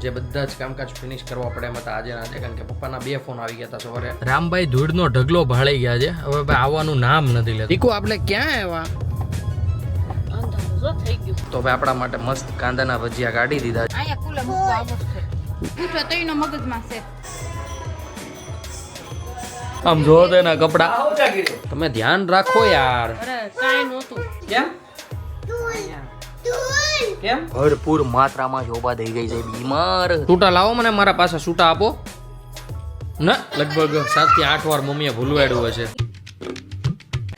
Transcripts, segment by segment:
જે બધા જ કામકાજ ફિનિશ કરવા પડે એમ હતા આજે ને આજે, કારણ કે પપ્પાના 2 ફોન આવી ગયા હતા સવારે. રામભાઈ ધૂળનો ઢગલો ભાળી ગયા છે, હવે ભાઈ આવવાનું નામ નથી લેતું. દીકુ આપણે ક્યાં આવ્યા? તો ભાઈ આપણા માટે મસ્ત કાંદાના ભજીયા કાઢી દીધા છે. અહીંયા કુલા મૂકવા આવો છે. પૂછો તો એનો મગજમાં છે. આમ જો તો એના કપડા. તમે ધ્યાન રાખો યાર. અરે કાઈ નહોતું. કેમ કેમ ભરપૂર માત્રામાં જોબા થઈ ગઈ છે, બીમાર. સૂટા લાવો મને, મારા પાસે સૂટા આપો ને. લગભગ 7 થી 8 વાર મમ્મીએ ભૂલવાડ્યું હશે.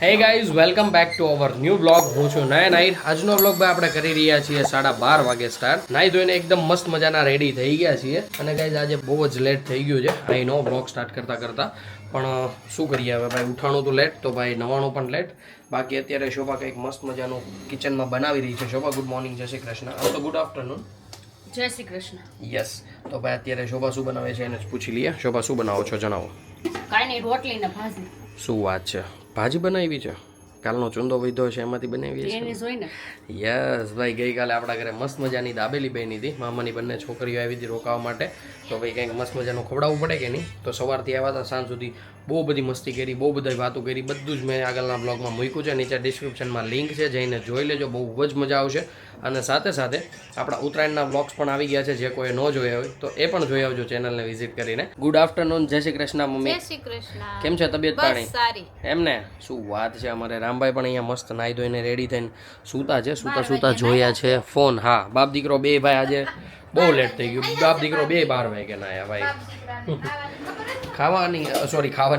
Hey guys, welcome back to our new blog. હું છું નયન આહિર. આજનો બ્લોગ ભાઈ આપણે કરી રહ્યા છીએ 12:30 વાગે સ્ટાર્ટ. નાઈ ધોઈને એકદમ મસ્ત મજાના રેડી થઈ ગયા છીએ. અને ગાઈઝ આજે બહુ જ લેટ થઈ ગયું છે આઈ નો બ્લોગ સ્ટાર્ટ કરતા પણ શું કરીએ હવે ભાઈ, ઉઠાણું તો લેટ, તો ભાઈ નવાનું પણ લેટ. બાકી અત્યારે શોભા કંઈક મસ્ત મજાનું કિચનમાં બનાવી રહી છે. શોભા ગુડ મોર્નિંગ, જય શ્રી કૃષ્ણ. આમ તો ગુડ આફ્ટરનૂન. જય શ્રી કૃષ્ણ. યસ. તો ભાઈ અત્યારે શોભા શું બનાવે છે એને જ પૂછી લઈએ. શોભા શું બનાવો છો જણાવો. કાઈ નહીં, રોટલી ને ભાજી. શું વાત છે, ભાજી બનાવી છે? કાલનો ચૂંદો વિધો છે એમાંથી બનાવી છે? એને જોઈને યસ ભાઈ, ગઈકાલે આપણા ઘરે મસ્ત મજાની દાબેલી બની હતી. મામાની બંને છોકરીઓ આવી હતી રોકાવા માટે, તો ભાઈ કંઈક મસ્ત મજાનું ખવડાવવું પડે કે નહીં. તો સવારથી આવ્યા હતા, સાંજ સુધી બહુ બધી મસ્તી કરી, બહુ બધી વાતો કરી. બધું જ મેં આગળના બ્લોગમાં મૂક્યું છે, નીચે ડિસ્ક્રિપ્શનમાં લિંક છે, જઈને જોઈ લેજો, બહુ જ મજા આવશે. અને સાથે સાથે આપણા ઉત્તરાયણના બ્લોગ્સ પણ આવી ગયા છે, જે કોઈ ન જોયા હોય તો એ પણ જોઈ આવજો ચેનલને વિઝિટ કરીને. ગુડ આફ્ટરનૂન, જય શ્રી કૃષ્ણ મમ્મી. જય શ્રી કૃષ્ણ. કેમ છે તબિયત પાણી? સારી. એમને શું વાત છે. અમારે રામભાઈ પણ અહીંયા મસ્ત નાઈ ધોઈને રેડી થઈને સૂતા છે. સૂતા જોયા છે ફોન. હા, બાપ દીકરો બે ભાઈ આજે બહુ લેટ થઈ ગયું. બાપ દીકરો 12 વાગે નાયા ભાઈ. ખાવાની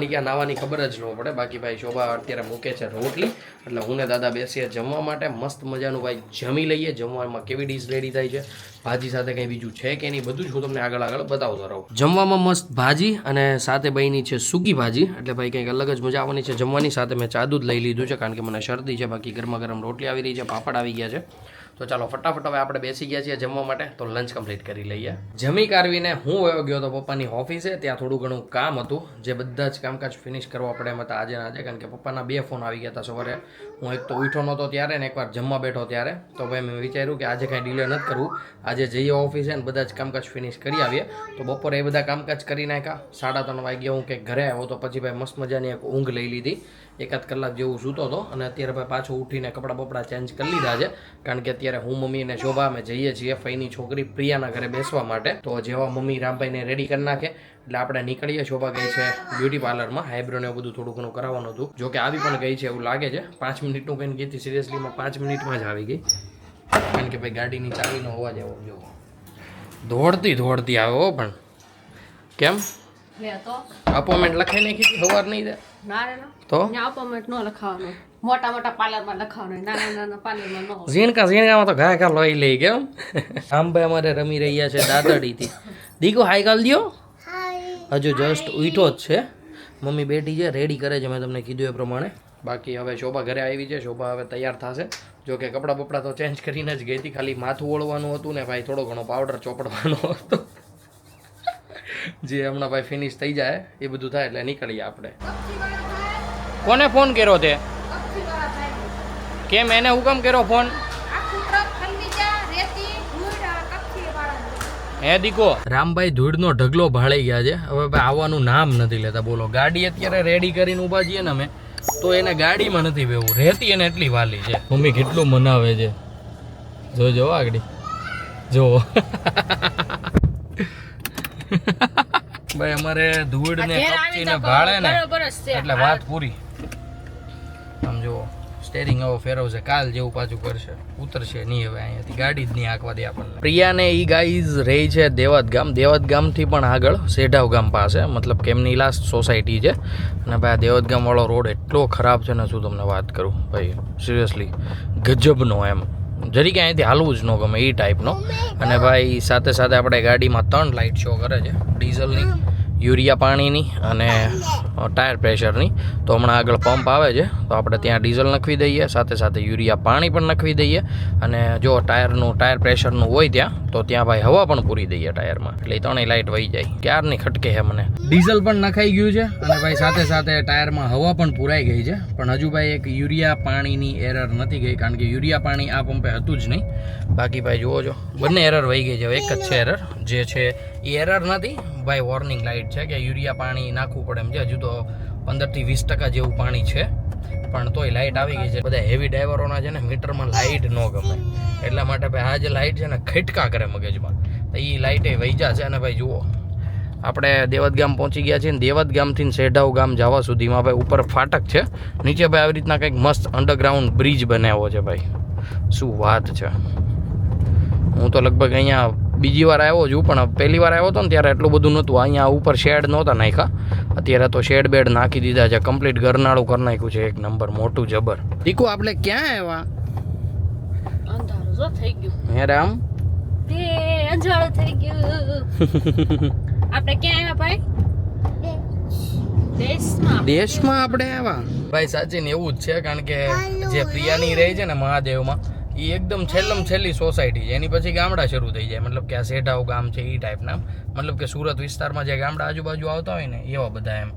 ક્યાં નાવાની ખબર જ ન પડે. બાકી ભાઈ શોભા અત્યારે મૂકે છે રોટલી, એટલે હું ને દાદા બેસીએ જમવા માટે. મસ્ત મજાનું ભાઈ જમી લઈએ. જમવામાં કેવી ડીશ રેડી થાય છે, ભાજી સાથે કંઈ બીજું છે કે નહીં, બધું જ હું તમને આગળ બતાવતો રહું. જમવામાં મસ્ત ભાજી અને સાથે બની છે સૂકી ભાજી, એટલે ભાઈ કંઈક અલગ જ મજા આવવાની છે જમવાની. સાથે મેં ચા દૂધ લઈ લીધું છે કારણ કે મને શરદી છે. બાકી ગરમા ગરમ રોટલી આવી રહી છે, પાપડ આવી ગયા છે. તો ચાલો ફટાફટ હવે આપણે બેસી ગયા છીએ જમવા માટે, તો લંચ કમ્પ્લીટ કરી લઈએ. જમી કારવીને હું વયો ગયો તો પપ્પાની ઓફિસે. ત્યાં થોડું ઘણું કામ હતું, જે બધા જ કામકાજ ફિનિશ કરવા પડે એમ હતા આજે ને આજે, કારણ કે પપ્પાના 2 ફોન આવી ગયા હતા સવારે. હું એક તો ઉઠ્યો નહોતો ત્યારે ને એકવાર જમવા બેઠો ત્યારે. તો ભાઈ મેં વિચાર્યું કે આજે કાંઈ ડિલે નથી કરવું, આજે જઈએ ઓફિસે ને બધા જ કામકાજ ફિનિશ કરી આવીએ. તો બપોરે એ બધા કામકાજ કરી નાખ્યા. 3:30 વાગ્યા હું કંઈક ઘરે આવ્યો તો પછી ભાઈ મસ્ત મજાની એક ઊંઘ લઈ લીધી. 1 કલાક જેવું સૂતો હતો. અને અત્યારે ભાઈ પાછું ઉઠીને કપડાં બપડા ચેન્જ કરી લીધા છે, કારણ કે અત્યારે હું, મમ્મી અને શોભા અમે જઈએ છીએ ફઈની છોકરી પ્રિયાના ઘરે બેસવા માટે. તો જેવા મમ્મી રામભાઈને રેડી કરી નાખે એટલે આપણે નીકળીએ. શોભા ગઈ છે બ્યુટી પાર્લરમાં, આઈબ્રો ને એવું બધું થોડું ઘણું કરાવવાનું હતું. જો કે આવી પણ ગઈ છે એવું લાગે છે. 5 મિનિટનું કંઈ ગઈ હતી, સિરિયસલીમાં 5 મિનિટમાં જ આવી ગઈ, કારણ કે ભાઈ ગાડીની ચાવીનો અવાજ એવો જો દોડતી આવ્યો. પણ કેમ અપોઇન્ટમેન્ટ લખાઈ નાખી હતી સવાર નહીં દે તો અપોઇન્ટમેન્ટ ન લખાવાનું, મોટા પાર્લરમાં લખાવાનું, નાના પાર્લરમાં ન. ઝીણકામાં તો ઘા લોહી લઈ કેમ. આમ ભાઈ અમારે રમી રહ્યા છે દાદડીથી. દીકો હાઈ કાલ દ્યો. હજુ જસ્ટ ઉઠો જ છે. મમ્મી બેઠી છે, રેડી કરે છે મેં તમને કીધું એ પ્રમાણે. બાકી હવે શોભા ઘરે આવી છે. શોભા હવે તૈયાર થશે. જો કે કપડાં બપડા તો ચેન્જ કરીને જ ગઈ હતી, ખાલી માથું ઓળવાનું હતું ને ભાઈ થોડો ઘણો પાવડર ચોપડવાનો હતો, જે હમણાં ભાઈ ફિનિશ થઈ જાય એ બધું થાય એટલે નીકળીએ આપણે. કોને ફોન કર્યો તે? કેમ એને હુકમ કર્યો ફોન? હે દીકો, રામભાઈ ધૂળનો ઢગલો ભાળી ગયા છે, હવે ભાઈ આવવાનું નામ નથી લેતા. બોલો, ગાડી અત્યારે રેડી કરીને ઊભા છીએ ને અમે, તો એને ગાડીમાં નથી બેવું. રહેતી એને એટલી વાલી છે. મમ્મી કેટલું મનાવે છે, જોજો આગળ જો. ભાઈ અમારે ધૂળ ને કપચી ને ભાળે ને એટલે વાત પૂરી. આમ જો સ્ટેરિંગ આવો ફેરવશે, કાલ જેવું પાછું કરશે, ઉતરશે નહીં હવે અહીંયાથી, ગાડી જ નહીં આંકવા દે આપણને. પ્રિયાને ઈ ગાઈઝ રહી છે દેવત ગામથી પણ આગળ સેઢાવ ગામ પાસે, મતલબ કે એમની લાસ્ટ સોસાયટી છે. અને ભાઈ આ દેવત ગામ વાળો રોડ એટલો ખરાબ છે ને શું તમને વાત કરું ભાઈ, સિરિયસલી ગજબનો. એમ જરી કે અહીંયાથી હાલવું જ ન ગમે એ ટાઈપનો. અને ભાઈ સાથે સાથે આપણે ગાડીમાં 3 લાઇટ શો કરે છે, ડીઝલની યુરિયા પાણીની અને ટાયર પ્રેશરની. તો હમણાં આગળ પંપ આવે છે તો આપણે ત્યાં ડીઝલ નાખવી દઈએ, સાથે સાથે યુરિયા પાણી પણ નાખવી દઈએ. અને જો ટાયર પ્રેશરનું હોય ત્યાં તો ત્યાં ભાઈ હવા પણ પૂરી દઈએ ટાયરમાં, એટલે ત્રણેય લાઇટ વહી જાય. ક્યારની ખટકે છે મને. ડીઝલ પણ નખાઈ ગયું છે અને ભાઈ સાથે સાથે ટાયરમાં હવા પણ પૂરાઈ ગઈ છે. પણ હજુ ભાઈ એક યુરિયા પાણીની એરર નથી ગઈ, કારણ કે યુરિયા પાણી આ પંપે હતું જ નહીં. બાકી ભાઈ જુઓ છો બંને એરર વહી ગઈ છે. એક જ છે એરર, જે છે એ એરર નથી ભાઈ, વોર્નિંગ લાઇટ છે કે યુરિયા પાણી નાખવું પડે એમ છે. હજુ તો 15 થી 20% જેવું પાણી છે, પણ તોય લાઇટ આવી ગઈ છે. બધા હેવી ડ્રાઈવરોના છે ને મીટરમાં લાઇટ ન ગમે, એટલા માટે ભાઈ આ જે લાઇટ છે ને ખટકા કરે મગજમાં. તો એ લાઇટે વહીજા છે. અને ભાઈ જુઓ આપણે દેવત ગામ પહોંચી ગયા છીએ. દેવત ગામથી શેઢાવ ગામ જવા સુધીમાં ભાઈ ઉપર ફાટક છે, નીચે ભાઈ આવી રીતના કંઈક મસ્ત અંડરગ્રાઉન્ડ બ્રિજ બનાવ્યો છે ભાઈ. શું વાત છે. હું તો લગભગ અહીંયા બીજી વાર આવ્યો છું, પણ પહેલી વાર આવ્યો હતો ને ત્યારે એટલું બધું નહોતું. અહીંયા ઉપર શેડ નહોતા નાખ્યા, અત્યારે તો શેડ બેડ નાખી દીધા છે. કમ્પ્લીટ ઘરનાળું કરી નાખ્યું છે, એક નંબર મોટું જબર. દીકુ આપણે ક્યાં આવ્યા? અંધારું જો થઈ ગયું. હે રામ, તે અંધારું થઈ ગયું. આપણે ક્યાં આવ્યા ભાઈ? દેશમાં આપણે આવ્યા ભાઈ. સાચી ને એવું જ છે, કારણ કે જે પ્રિયાની રહી છે ને મહાદેવમાં, એ એકદમ છેલ્લી સોસાયટી છે. એની પછી ગામડા શરૂ થઈ જાય, મતલબ કે આ શેઢાવ ગામ છે એ ટાઈપના. મતલબ કે સુરત વિસ્તારમાં જે ગામડા આજુબાજુ આવતા હોય ને એવા બધા એમ.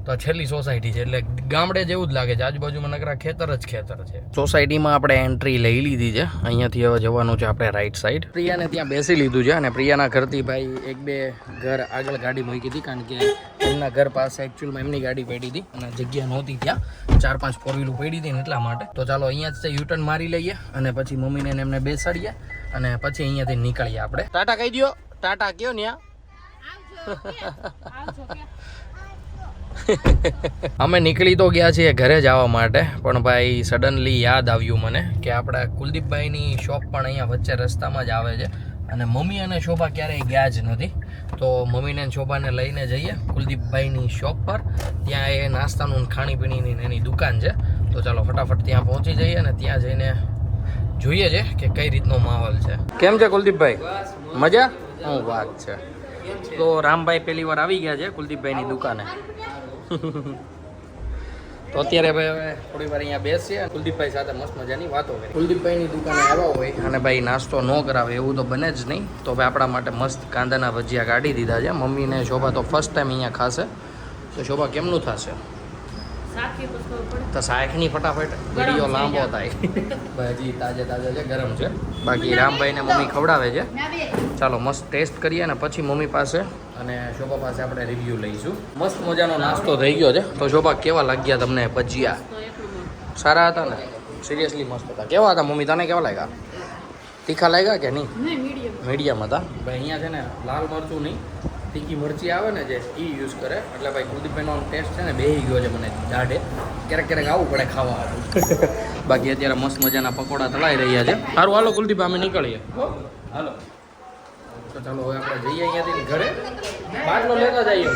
તો આ છેલ્લી સોસાયટી છે, એટલે ગામડે જેવું જ લાગે છે. આજુબાજુમાં નકરા ખેતર જ ખેતર છે. સોસાયટીમાં આપણે એન્ટ્રી લઈ લીધી છે. અહીંયાથી હવે જવાનું છે આપણે રાઈટ સાઈડ. પ્રિયાને ત્યાં બેસી લીધું છે, અને પ્રિયાના ઘરથી ભાઈ 1-2 ઘર આગળ ગાડી મૂકી હતી, કારણ કે એમના ઘર પાસે એકચ્યુઅલમાં એમની ગાડી પડી હતી અને જગ્યા નહોતી ત્યાં. 4-5 ફોર વ્હીલું પડી હતી ને એટલા માટે. તો ચાલો અહીંયા જ યુટર્ન મારી લઈએ અને પછી મમ્મીને એમને બેસાડીએ અને પછી અહીંયાથી નીકળીએ આપણે. ટાટા કહી દો, ટાટા કયો ને. અમે નીકળી તો ગયા છીએ ઘરે જવા માટે, પણ ભાઈ સડનલી યાદ આવ્યું મને કે આપણા કુલદીપભાઈની શોપ પણ અહીંયા વચ્ચે રસ્તામાં જ આવે છે. અને મમ્મી અને શોભા ક્યારેય ગયા જ નથી, તો મમ્મીને શોભાને લઈને જઈએ કુલદીપભાઈની શોપ પર. ત્યાં એ નાસ્તાનું ખાણીપીણીની એની દુકાન છે. તો ચાલો ફટાફટ ત્યાં પહોંચી જઈએ અને ત્યાં જઈને જોઈએ છે કે કઈ રીતનો માહોલ છે. કેમ છે કુલદીપભાઈ? મજા? શું વાત છે. તો રામભાઈ પહેલી વાર આવી ગયા છે કુલદીપભાઈની દુકાને. તો અત્યારે ભાઈ હવે થોડી વાર અહીંયા બેસીએ, કુલદીપભાઈ સાથે મસ્ત મજાની વાતો કરી. કુલદીપભાઈની દુકાને આવ્યા હોય અને ભાઈ નાસ્તો ન કરાવે એવું તો બને જ નહીં. તો ભાઈ આપણા માટે મસ્ત કાંદાના ભજીયા કાઢી દીધા છે. મમ્મીને શોભા તો ફર્સ્ટ ટાઈમ અહીંયા ખાશે. તો શોભા કેમનું થશે? તો શાકની ફટાફટ વિડીયો લાંબો થાય. ભાજી તાજે છે, ગરમ છે. બાકી રામભાઈને મમ્મી ખવડાવે છે. ચાલો મસ્ત ટેસ્ટ કરીએ અને પછી મમ્મી પાસે અને શોભા પાસે આપણે રિવ્યૂ લઈશું. મસ્ત મજાનો નાસ્તો થઈ ગયો છે. તો શોભા કેવા લાગ્યા તમને ભજીયા? સારા હતા ને? સિરિયસલી મસ્ત હતા. કેવા હતા મમ્મી, તને કેવા લાગ્યા? તીખા લાગ્યા કે નહીં? મીડિયમ હતા ભાઈ. અહીંયા છે ને લાલ મરચું નહીં, તીખી મરચી આવે ને જે એ યુઝ કરે. એટલે ભાઈ કુલદીપભાઈનો ટેસ્ટ છે ને બેહી ગયો છે મને દાઢે. ક્યારેક આવવું પડે ખાવા. બાકી અત્યારે મસ્ત મજાના પકોડા તળાઈ રહ્યા છે. સારું હાલો કુલદીપ, અમે નીકળીએ. હાલો તો ચાલો હવે આપણે જઈએ અહીંયાથી ઘરે. બાટલો લેતા જઈએ.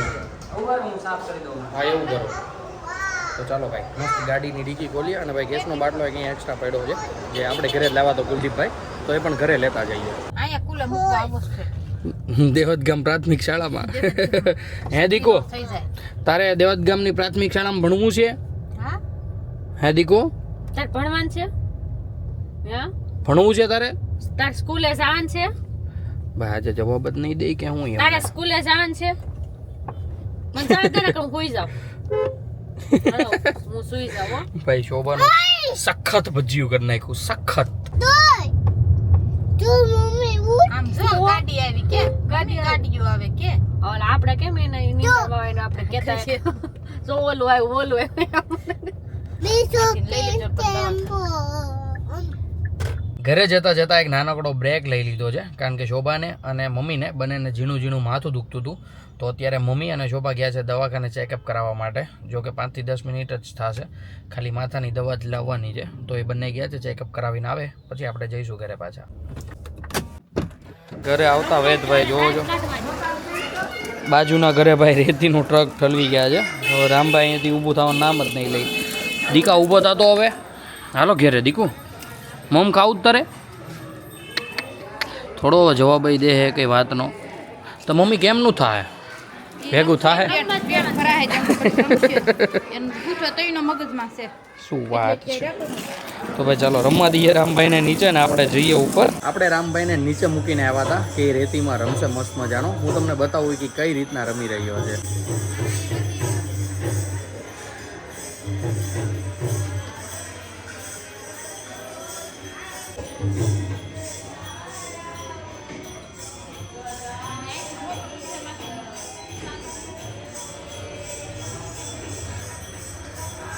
હા એવું કરો. તો ચાલો ભાઈ મસ્ત ગાડીની ડીકી ખોલીએ અને ભાઈ ગેસનો બાટલો અહીંયા એક્સ્ટ્રા પડ્યો છે, જે આપણે ઘરે લાવવા તો કુલદીપભાઈ, તો એ પણ ઘરે લેતા જઈએ. અહીંયા કુલા મૂકવા આવો છે દેવતગામ પ્રાથમિક શાળામાં. હે દીકો, તારે દેવતગામની પ્રાથમિક શાળામાં ભણવું છે? હા. હે દીકો, તાર ભણવાનું છે? હા ભણવું છે તારે? તાર સ્કૂલે જવાનું છે? ભાઈ આજે જવાબ જ નહીં દે કે હું યાર. તારે સ્કૂલે જવાનું છે? મને જાણ કરે કે હું સુઈ જાઉં. હાલો હું સુઈ જાઉં. ભાઈ શોભાનું સખત ભજીયું કરી નાખ્યું, સખત. આમ જો ગાડી આવી કે ગાડીઓ આવે કે ઓલ આપણે કેમ એને નીંદવા હોય ને આપણે કહેતા છે જો ઓલું આવ્યું. ઘરે જતા જતા એક નાનકડો બ્રેક લઈ લીધો છે, કારણ કે શોભાને અને મમ્મીને બંનેને ઝીણું માથું દુખતું હતું. તો અત્યારે મમ્મી અને શોભા ગયા છે દવાખાને ચેકઅપ કરાવવા માટે. જો કે 5 થી 10 મિનિટ જ થશે, ખાલી માથાની દવા જ લાવવાની છે. તો એ બંને ગયા છે, ચેકઅપ કરાવીને આવે પછી આપણે જઈશું ઘરે પાછા. ઘરે આવતા વેદભાઈ જોવો છો બાજુના ઘરે ભાઈ રેતીનું ટ્રક ઠલવી ગયા છે. હવે રામભાઈ અહીંયાથી ઊભું થવાનું નામ જ નહીં લઈ. દીકા ઊભો થતો હવે. હાલો ઘેરે દીકુ, મમ ખાવું જ તારે? થોડો જવાબ દે હે કઈ વાતનો. તો મમ્મી કેમનું થાય? ભેગું થાય પેટ ભરાય છે એનું પૂછો તો એનો મગજમાં છે શું વાત છે તો ભાઈ ચાલો રમવા દઈએ રામભાઈને નીચે ને આપણે જઈએ ઉપર આપણે રામભાઈને નીચે મૂકીને આવ્યા હતા કે એ રેતીમાં રમશે મસ્ત મજાનો હું તમને બતાવું કે કઈ રીતના રમી રહ્યો છે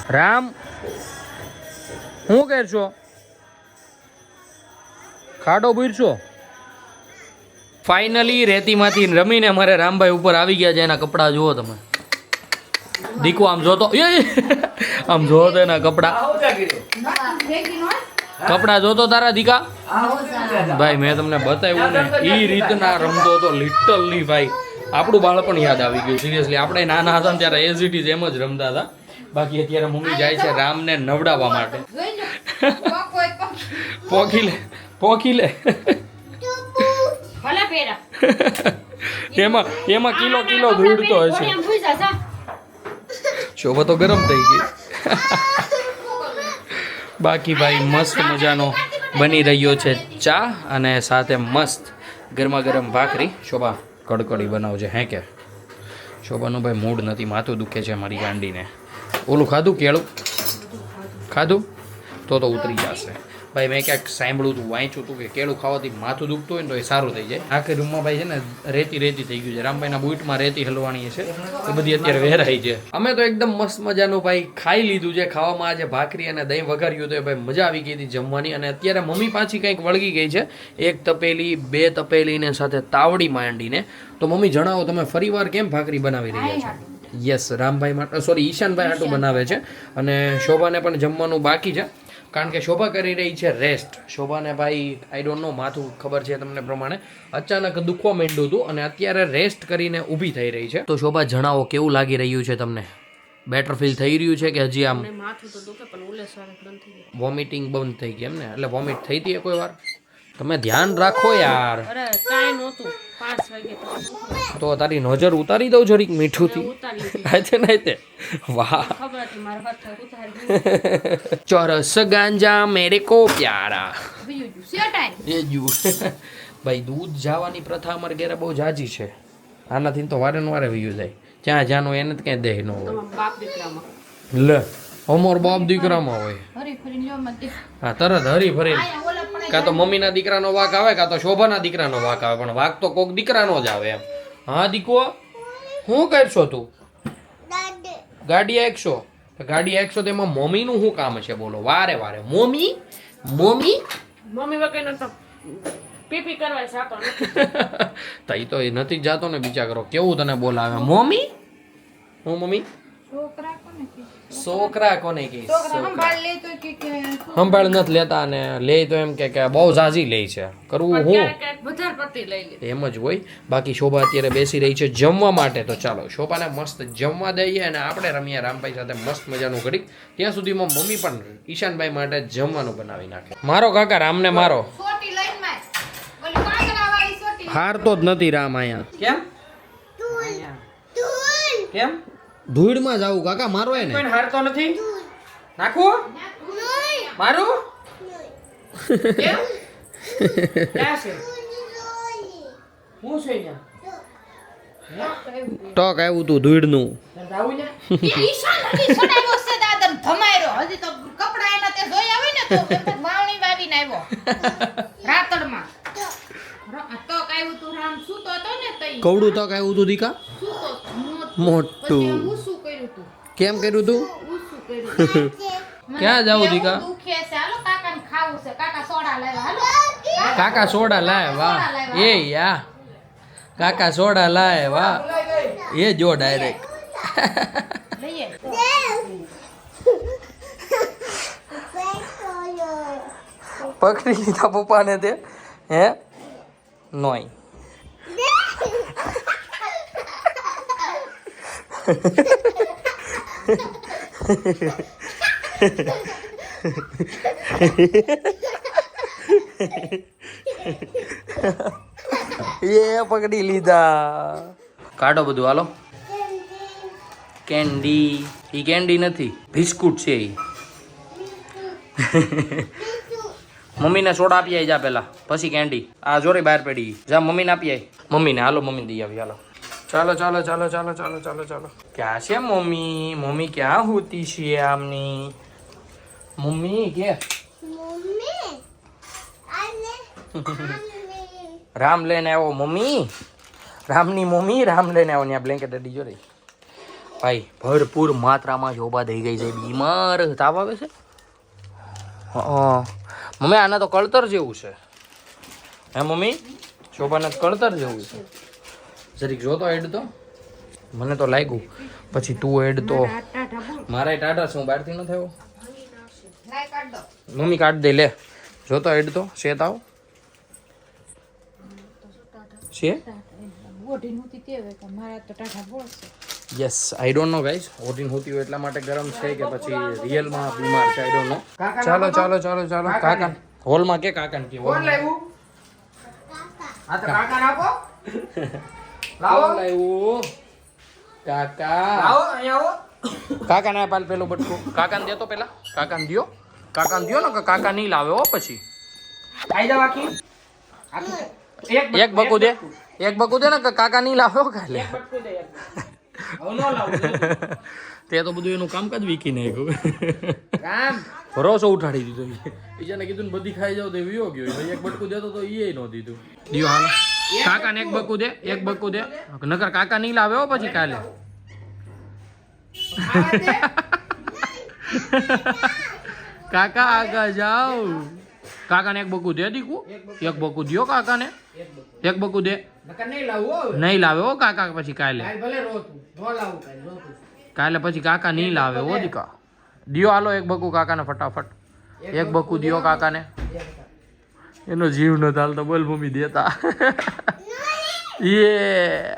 રામ શું કરશો ખાડો બુરશો ફાઇનલી રેતીમાંથી રમીને અમારે રામભાઈ ઉપર આવી ગયા છે એના કપડાં જુઓ તમે દીકો આમ જોતો આમ જોવો તો એના કપડાં જોતો તારા દીકા ભાઈ મેં તમને બતાવ્યું ને એ રીતના રમતો હતો લિટરલી ભાઈ આપણું બાળપણ યાદ આવી ગયું સિરિયસલી આપણે નાના હતા ને ત્યારે એઝ ઇટ ઇઝ એમ જ રમતા હતા બાકી અત્યારે મમ્મી જાય છે રામને નવડાવવા માટે પોકી લે એમાં કિલો ધૂળતો હશે શોભા તો ગરમ થઈ ગઈ બાકી ભાઈ મસ્ત મજાનો બની રહ્યો છે ચા અને સાથે મસ્ત ગરમા ગરમ ભાખરી શોભા કડકડી બનાવજે હે કે શોભાનું ભાઈ મૂડ નથી માથું દુખે છે મારી ગાંડીને ઓલું ખાધું કેળું ખાધું તો ઉતરી જશે ભાઈ મેં ક્યાંક સાંભળ્યું હતું વાંચ્યું હતું કે કેળું ખાવાથી માથું દુખતું હોય ને તો એ સારું થઈ જાય આખી રૂમમાં ભાઈ છે ને રેતી થઈ ગયું છે રામભાઈના બુટમાં રેતી હલવાની છે એ બધી અત્યારે વેરાઈ છે અમે તો એકદમ મસ્ત મજાનું ભાઈ ખાઈ લીધું છે ખાવામાં આજે ભાખરી અને દહીં વઘાર્યું તો ભાઈ મજા આવી ગઈ હતી જમવાની અને અત્યારે મમ્મી પાછી કંઈક વળગી ગઈ છે એક તપેલી બે તપેલીને સાથે તાવડી માંડીને તો મમ્મી જણાવો તમે ફરીવાર કેમ ભાખરી બનાવી રહ્યા છો યસ રામભાઈ માટે સોરી ઈશાનભાઈ હાટું બનાવે છે અને શોભાને પણ જમવાનું બાકી છે કારણ કે શોભા કરી રહી છે રેસ્ટ શોભાને ભાઈ આઈ ડોન્ટ નો માથું ખબર છે તમને પ્રમાણે અચાનક દુખવા માંડ્યું હતું અને અત્યારે રેસ્ટ કરીને ઊભી થઈ રહી છે તો શોભા જણાવો કેવું લાગી રહ્યું છે તમને બેટર ફીલ થઈ રહ્યું છે કે હજી આમ વોમિટિંગ બંધ થઈ ગઈ એમ ને એટલે વોમિટ થઈ હતી કોઈ વાર તમે ધ્યાન રાખો યાર તો તારી નજર ઉતારી દઉં જરીક મીઠુંથી વાહ ચોરસ ગાંજા મેરે કો પ્યારા ભાઈ દૂધ જવાની પ્રથા અમારે ઘરે બહુ જાજી છે આનાથી તો વારે ને વારે વયું જાય જ્યાં જ્યાંનું એને જ ક્યાંય દેહ ન હોય લે અમર બાપ દીકરામાં હોય હા તરત હરી ફરી કાં તો મમ્મીના દીકરાનો વાક આવે કાં તો શોભાના દીકરાનો વાક આવે પણ વાક તો કોક દીકરાનો જ આવે એમ હા દીકો શું કરશો તું ગાડી એકશો તો એમાં મમ્મીનું શું કામ છે બોલો વારે વારે મમ્મી વગર તો પીપી કરવા જાતો તઈ તો એ નથી જાતો ને બીજા કરો કેવું તને બોલાવે મમ્મી હું મમ્મી છોકરા કોને કે સંભાળ નથી લેતા અને લે તો એમ કે બહુ ઝાઝી લે છે કરવું હું એમ જ હોય બાકી શોભા અત્યારે બેસી રહી છે જમવા માટે તો ચાલો શોભાને મસ્ત જમવા દઈએ અને આપણે રમીએ રામભાઈ સાથે મસ્ત મજાનું ઘડીક ત્યાં સુધીમાં મમ્મી પણ ઈશાનભાઈ માટે જમવાનું બનાવી નાખે મારો કાકા રામને મારો હારતો જ નથી રામ અહીંયા કેમ ધૂળમાં જાવું કાકા મારો એને કોઈ હારતો નથી નાખું મારું કેમ ક્યાં છે હું છે અહીંયા ટોક આવ્યું તું ધૂળનું જાવું ને ઈશાન નથી છોડાયો છે દાદા ધમાયરો હજી તો કપડા એના તે જોઈ આવે ને તો વાવણી વાવીને આવ્યો રાતડમાં ટોક આવ્યું તું રામ સૂતો તો ને તઈ કવડું ટોક આવ્યું તું દીકા મોટું કેમ કર્યું તું ક્યાં જાવું દીકા કાકા સોડા લાય વાહ એ યા કાકા સોડા લાય વાહ એ જો ડાયરેક્ટ પકડી લીધા પપ્પાને તે હે નોય એ પકડી લીધા કાઢો બધું હાલો કેન્ડી ઈ કેન્ડી નથી, બિસ્કુટ છે ઈ. મમ્મીને સોડા આપી આવી જા પેલા, પછી કેન્ડી. આ જોરી બહાર પડી, જા મમ્મીને આપી આવી. મમ્મીને હાલો, મમ્મી દઈ આવી હાલો. ચાલો ચાલો ચાલો ચાલો ચાલો ચાલો ચાલો. ક્યાં છે મમ્મી? મમ્મી ક્યાં હોતી છે આમની? મમ્મી કે રામ લઈને આવ્યો મમ્મી. રામની મમ્મી રામ લઈને આવ્યો. ત્યાં બ્લેન્કેટ અડી જો રહી ભાઈ. ભરપૂર માત્રામાં જોબા થઈ ગઈ છે, બીમાર. તાવ આવે છે. હા મમ્મી, આના તો કળતર જેવું છે. હે મમ્મી, શોભાના કળતર જેવું છે. જરીક જોતો હેડ તો, મને તો લાગ્યું. પછી તું હેડ તો. મારા ટાટા છે, હું બહારથી ન થયો. મમ્મી કાઢ દે, લે જોતો હેડ તો. છે તાવ છે? Yes, I don't know guys. ઓઢીને હોતી હોય એટલા માટે ગરમ છે કે પછી રિયલમાં બીમાર છે, આઈ ડોન્ટ નો. ચાલો ચાલો ચાલો ચાલો. કાકા હોલમાં કે કાકા ને કે હોલ લાવ્યું. આ તો કાકા આપો. લાવો લાવ્યું કાકા. લાવો અહીંયા આવો. કાકા ને પાલ પેલો બટકો. કાકા ને દે તો પેલા. કાકા ને દિયો. કાકા ને દિયો ને, કાકા નહીં લાવે હો પછી. ખાઈ જા બાકી. એક બકુ દે. એક બકુ દે ને, કાકા નહીં લાવે હો કાલે. તે તો બધું એનું કામકાજ વીકી નાખ્યું. ભરોસો ઉઠાડી દીધો. બીજાને કીધું ને બધી ખાઈ જાવ તો વિયો ગયો. ભાઈ એક બટકું દેતો તો એ ન દીધું. દિયો હાલો. કાકા ને એક બકુ દે. એક બકુ દે, નકર કાકા નહીં લાવે હો પછી કાલે. કાકા આગળ જાઓ. કાકા ને એક બકુ દે દીકુ. એક બકુ દિયો કાકા ને. એક બકુ દે. નહીં લાવે હો કાકા પછી કાલે. કાલે પછી કાકા નહીં લાવે હો દીકા. દિયો હાલો એક બકુ કાકાને ફટાફટ. એક બકુ દિયો કાકાને. એનો જીવ ન ચાલતો, બોલ મમ્મી દેતા. યે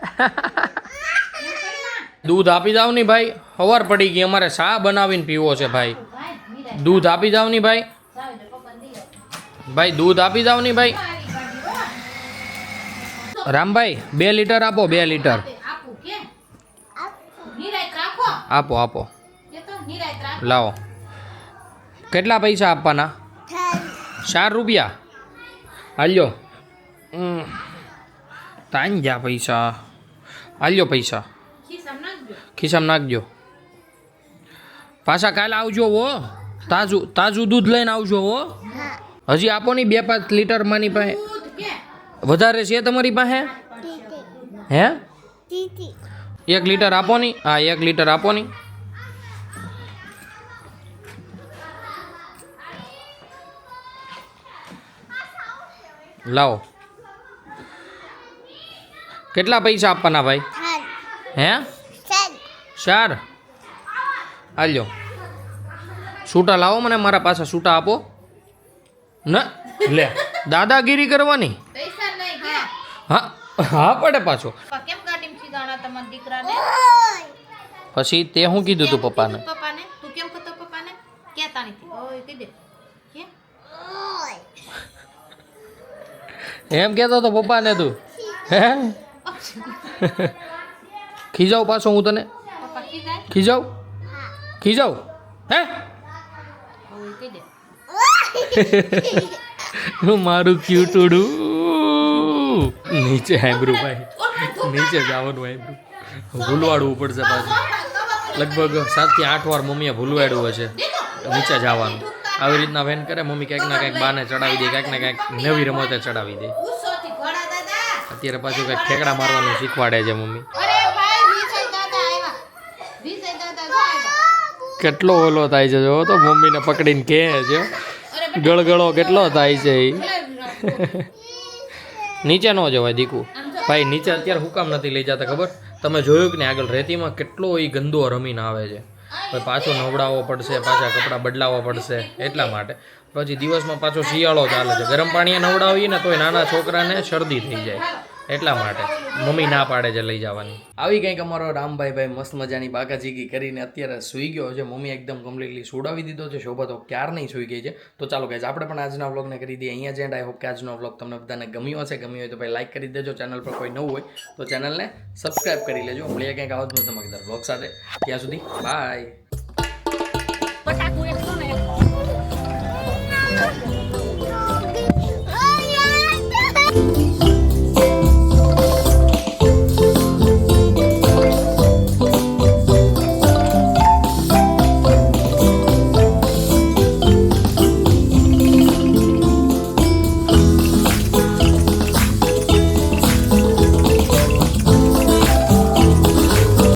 દૂધ આપી જાવ ની ભાઈ. સવાર પડી ગઈ, અમારે ચા બનાવીને પીવો છે ભાઈ. દૂધ આપી જાવ ની ભાઈ. ભાઈ દૂધ આપી જાવ ની ભાઈ. રામભાઈ 2 લીટર આપો. 2 લીટર આપો આપો. લાવો. કેટલા પૈસા આપવાના? 4 રૂપિયા. હાલ્યો. તાન જા પૈસા. હાલ્યો પૈસા ખિસ્સામાં નાખજો. પાછા કાલે આવજો હો. તાજું તાજું દૂધ લઈને આવજો હો. હજી આપો ની 2-5 લીટર માની પાસે. વધારે છે તમારી પાસે? હે 1 લીટર આપો ની. હા 1 લીટર આપો ની. લાવો. કેટલા પૈસા આપવાના ભાઈ? હે 4. હાલ્યો. સૂટા લાવો મને, મારા પાસે સૂટા આપો. ના લે, દાદાગીરી કરવાની. હા હા પડે પાછો. પછી તે શું કીધું તું પપ્પાને? તું કેમ કહેતો પપ્પાને? કહેતા નથી. ઓય કહી દે. એમ કહેતો તો પપ્પાને તું? હે ખીજાવ પાછો હું તને? પપ્પા ખીજાય? ખીજાવ? ખીજાવ? હે ઓય કહી દે. હું મારું ક્યુટુડું. નીચે આઈબ્રો ભાઈ, નીચે જવાનું આઈબ્રો. ભૂલવાડવું પડશે પાછું. લગભગ 7 થી 8 વાર મમ્મીએ ભૂલવાડ્યું હશે નીચે જવાનું. આવી રીતના વેન કરે મમ્મી, કંઈક ના કંઈક બાને ચડાવી દે, કંઈક ને કંઈક નવી રમતે ચડાવી દે. અત્યારે પાછું કંઈક ઠેકડા મારવાનું શીખવાડે છે મમ્મી. કેટલો ઓલો થાય છે જો તો, મમ્મીને પકડીને કહે છે. ગળગળો કેટલો થાય છે એ. નીચે ન જવાય દીકુ ભાઈ. નીચે અત્યારે હું કામ નથી લઈ જતા ખબર? તમે જોયું કે ને આગળ રેતીમાં કેટલો એ ગંદો રમીને આવે છે. ભાઈ પાછો નવડાવવો પડશે, પાછા કપડાં બદલાવવા પડશે એટલા માટે. પછી દિવસમાં પાછો શિયાળો ચાલે છે, ગરમ પાણીએ નવડાવીએ ને તોય નાના છોકરાને શરદી થઈ જાય. એટલા માટે મમ્મી ના પાડે છે લઈ જવાની. આવી કંઈક અમારો રામભાઈ મસ્ત મજાની બાકાચીકી કરીને અત્યારે સૂઈ ગયો છે. મમ્મી એકદમ કમ્પ્લીટલી સુડાવી દીધો છે. શોભા તો ક્યાર નહીં સૂઈ ગઈ છે. તો ચાલો ગાઈઝ આપણે પણ આજના વ્લોગને કરી દઈએ અહીંયા જ એન્ડ. આઈ હોપ કે આજનો વ્લોગ તમને બધાને ગમ્યો હશે. ગમ્યો હોય તો ભાઈ લાઈક કરી દેજો. ચેનલ પર કોઈ નવું હોય તો ચેનલને સબસ્ક્રાઈબ કરી લેજો. મળીએ કંઈક આવો જ ચમકદાર વ્લોગ સાથે. ત્યાં સુધી બાય.